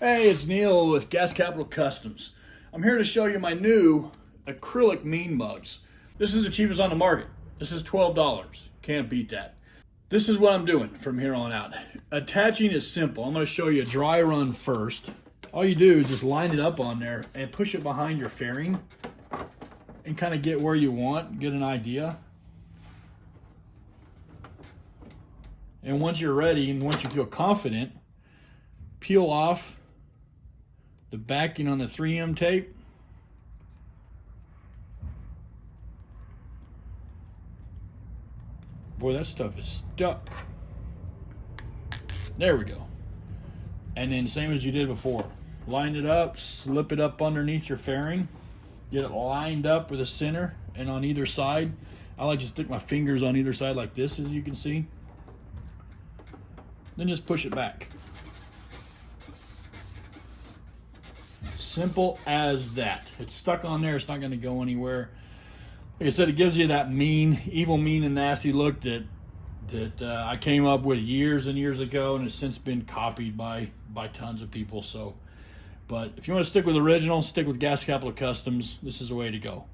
Hey, it's Neil with Gas Capital Customs. I'm here to show you my new acrylic mean mugs. This is the cheapest on the market. This is $12. Can't beat that. This is what I'm doing from here on out. Attaching is simple. I'm going to show you a dry run first. All you do is just line it up on there and push it behind your fairing and kind of get where you want, get an idea. And once you're ready and once you feel confident, peel off the backing on the 3M tape. Boy, that stuff is stuck. There we go. And then same as you did before. Line it up, slip it up underneath your fairing. Get it lined up with the center and on either side. I like to stick my fingers on either side like this, as you can see. Then just push it back. Simple as that. It's stuck on there. It's not going to go anywhere. Like I said, it gives you that mean, evil, mean, and nasty look that I came up with years and years ago, and has since been copied by tons of people. So, but if you want to stick with original, stick with Gas Capital Customs. This is the way to go.